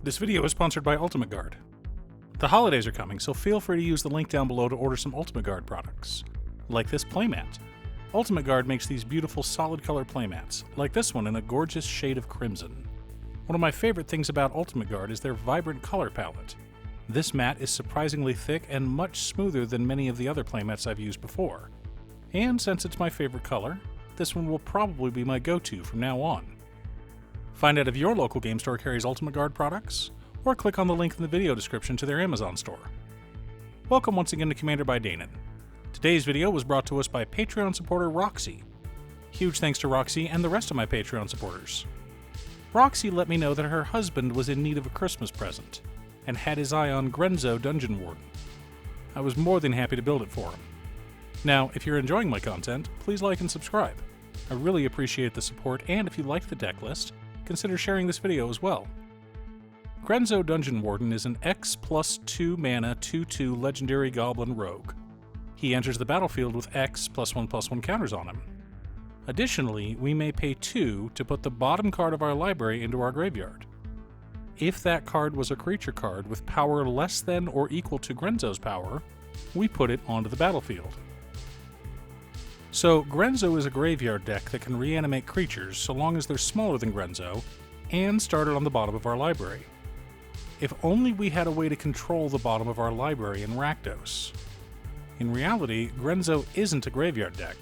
This video is sponsored by Ultimate Guard. The holidays are coming, so feel free to use the link down below to order some Ultimate Guard products, like this playmat. Ultimate Guard makes these beautiful solid color playmats, like this one in a gorgeous shade of crimson. One of my favorite things about Ultimate Guard is their vibrant color palette. This mat is surprisingly thick and much smoother than many of the other playmats I've used before. And since it's my favorite color, this one will probably be my go-to from now on. Find out if your local game store carries Ultimate Guard products, or click on the link in the video description to their Amazon store. Welcome once again to Commander by Danon. Today's video was brought to us by Patreon supporter Roxy. Huge thanks to Roxy and the rest of my Patreon supporters. Roxy let me know that her husband was in need of a Christmas present, and had his eye on Grenzo Dungeon Warden. I was more than happy to build it for him. Now, if you're enjoying my content, please like and subscribe. I really appreciate the support, and if you like the deck list, consider sharing this video as well. Grenzo Dungeon Warden is an X+2 mana 2/2 legendary goblin rogue. He enters the battlefield with X +1/+1 counters on him. Additionally, we may pay 2 to put the bottom card of our library into our graveyard. If that card was a creature card with power less than or equal to Grenzo's power, we put it onto the battlefield. So, Grenzo is a graveyard deck that can reanimate creatures so long as they're smaller than Grenzo, and started on the bottom of our library. If only we had a way to control the bottom of our library in Rakdos. In reality, Grenzo isn't a graveyard deck.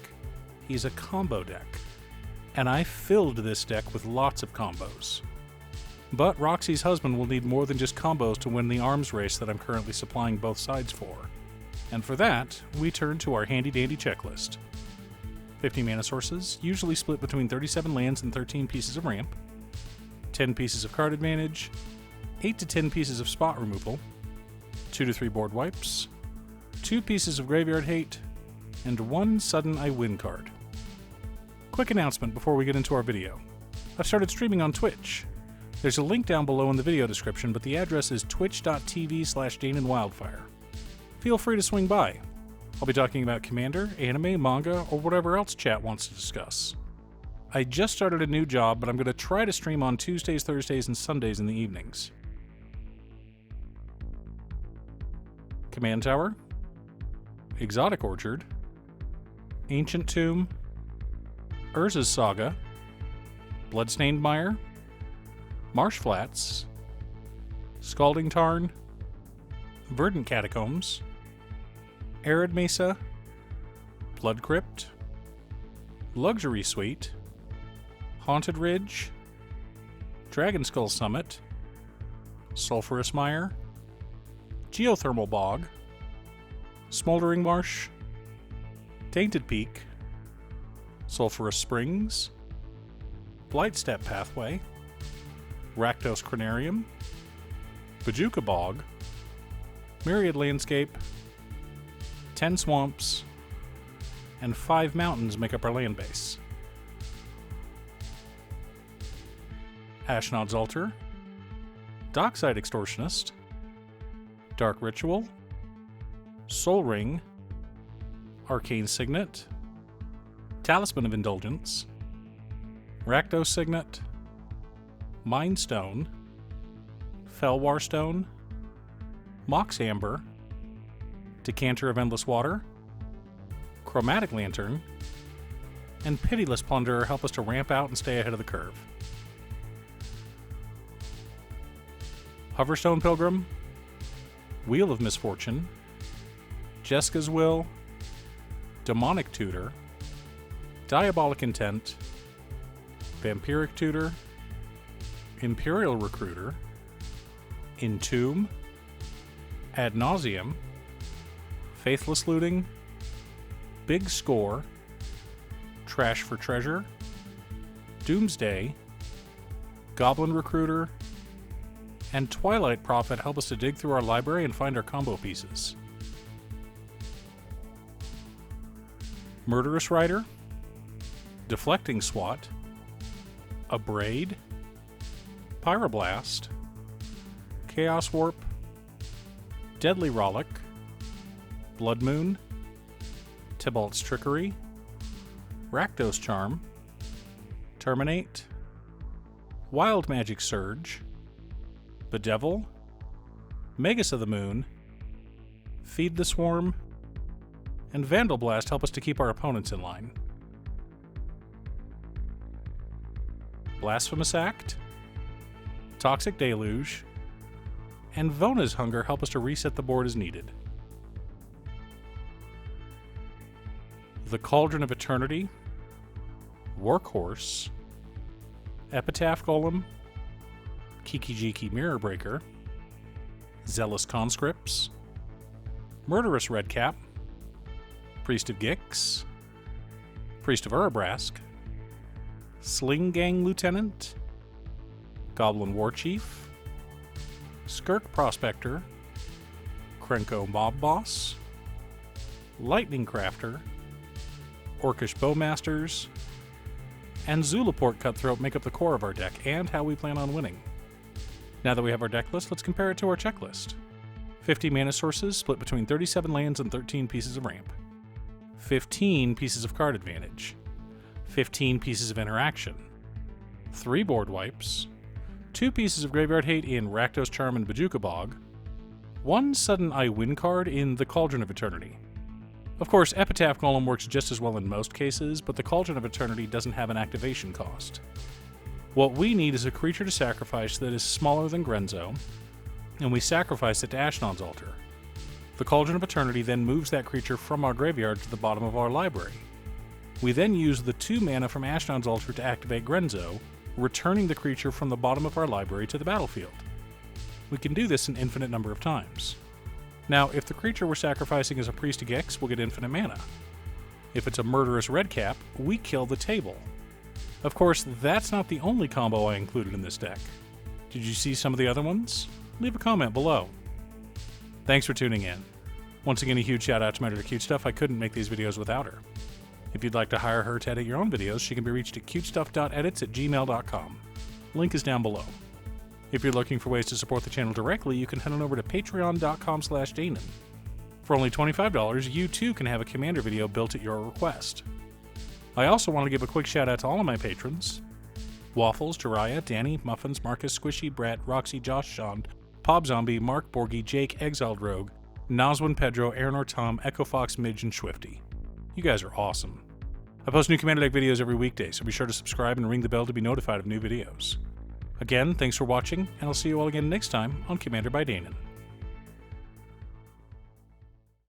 He's a combo deck. And I filled this deck with lots of combos. But Roxy's husband will need more than just combos to win the arms race that I'm currently supplying both sides for. And for that, we turn to our handy-dandy checklist. 50 mana sources, usually split between 37 lands and 13 pieces of ramp, 10 pieces of card advantage, 8 to 10 pieces of spot removal, 2 to 3 board wipes, 2 pieces of graveyard hate, and 1 sudden I win card. Quick announcement before we get into our video. I've started streaming on Twitch. There's a link down below in the video description, but the address is twitch.tv/DanonWildfire. Feel free to swing by. I'll be talking about Commander, anime, manga, or whatever else chat wants to discuss. I just started a new job, but I'm going to try to stream on Tuesdays, Thursdays, and Sundays in the evenings. Command Tower, Exotic Orchard, Ancient Tomb, Urza's Saga, Bloodstained Mire, Marsh Flats, Scalding Tarn, Verdant Catacombs, Arid Mesa, Blood Crypt, Luxury Suite, Haunted Ridge, Dragon Skull Summit, Sulphurous Mire, Geothermal Bog, Smoldering Marsh, Tainted Peak, Sulphurous Springs, Blightstep Pathway, Rakdos Cranarium, Bajuka Bog, Myriad Landscape, 10 swamps, and 5 mountains make up our land base. Ashnod's Altar, Dockside Extortionist, Dark Ritual, Soul Ring, Arcane Signet, Talisman of Indulgence, Rakdos Signet, Mind Stone, Felwar Stone, Mox Amber, Decanter of Endless Water, Chromatic Lantern, and Pitiless Plunderer help us to ramp out and stay ahead of the curve. Hoverstone Pilgrim, Wheel of Misfortune, Jeska's Will, Demonic Tutor, Diabolic Intent, Vampiric Tutor, Imperial Recruiter, Entomb, Ad Nauseam, Faithless Looting, Big Score, Trash for Treasure, Doomsday, Goblin Recruiter, and Twilight Prophet help us to dig through our library and find our combo pieces. Murderous Rider, Deflecting Swat, Abrade, Pyroblast, Chaos Warp, Deadly Rollick, Blood Moon, Tybalt's Trickery, Rakdos Charm, Terminate, Wild Magic Surge, Bedevil, Magus of the Moon, Feed the Swarm, and Vandal Blast help us to keep our opponents in line. Blasphemous Act, Toxic Deluge, and Vona's Hunger help us to reset the board as needed. The Cauldron of Eternity, Workhorse, Epitaph Golem, Kiki-Jiki Mirror Breaker, Zealous Conscripts, Murderous Redcap, Priest of Gix, Priest of Urabrask, Sling Gang Lieutenant, Goblin War Chief, Skirk Prospector, Krenko Mob Boss, Lightning Crafter, Orcish Bowmasters, and Zulaport Cutthroat make up the core of our deck and how we plan on winning. Now that we have our deck list, let's compare it to our checklist. 50 mana sources split between 37 lands and 13 pieces of ramp. 15 pieces of card advantage. 15 pieces of interaction. 3 board wipes. 2 pieces of graveyard hate in Rakdos Charm and Bojuka Bog. 1 sudden I win card in the Cauldron of Eternity. Of course, Epitaph Golem works just as well in most cases, but the Cauldron of Eternity doesn't have an activation cost. What we need is a creature to sacrifice that is smaller than Grenzo, and we sacrifice it to Ashnod's Altar. The Cauldron of Eternity then moves that creature from our graveyard to the bottom of our library. We then use the 2 mana from Ashnod's Altar to activate Grenzo, returning the creature from the bottom of our library to the battlefield. We can do this an infinite number of times. Now, if the creature we're sacrificing is a Priest of Gix, we'll get infinite mana. If it's a Murderous Redcap, we kill the table. Of course, that's not the only combo I included in this deck. Did you see some of the other ones? Leave a comment below. Thanks for tuning in. Once again, a huge shout out to my editor Cutestuff. I couldn't make these videos without her. If you'd like to hire her to edit your own videos, she can be reached at cutestuff.edits@gmail.com. Link is down below. If you're looking for ways to support the channel directly, you can head on over to patreon.com/Danon. For only $25, you too can have a Commander video built at your request. I also want to give a quick shout out to all of my patrons: Waffles, Jiraiya, Danny, Muffins, Marcus, Squishy, Brett, Roxy, Josh, Sean, Pob Zombie, Mark, Borgie, Jake, Exiled Rogue, Nazwin, Pedro, Aranor, Tom, Echo Fox, Midge, and Swifty. You guys are awesome. I post new Commander Deck videos every weekday, so be sure to subscribe and ring the bell to be notified of new videos. Again, thanks for watching, and I'll see you all again next time on Commander by Danon.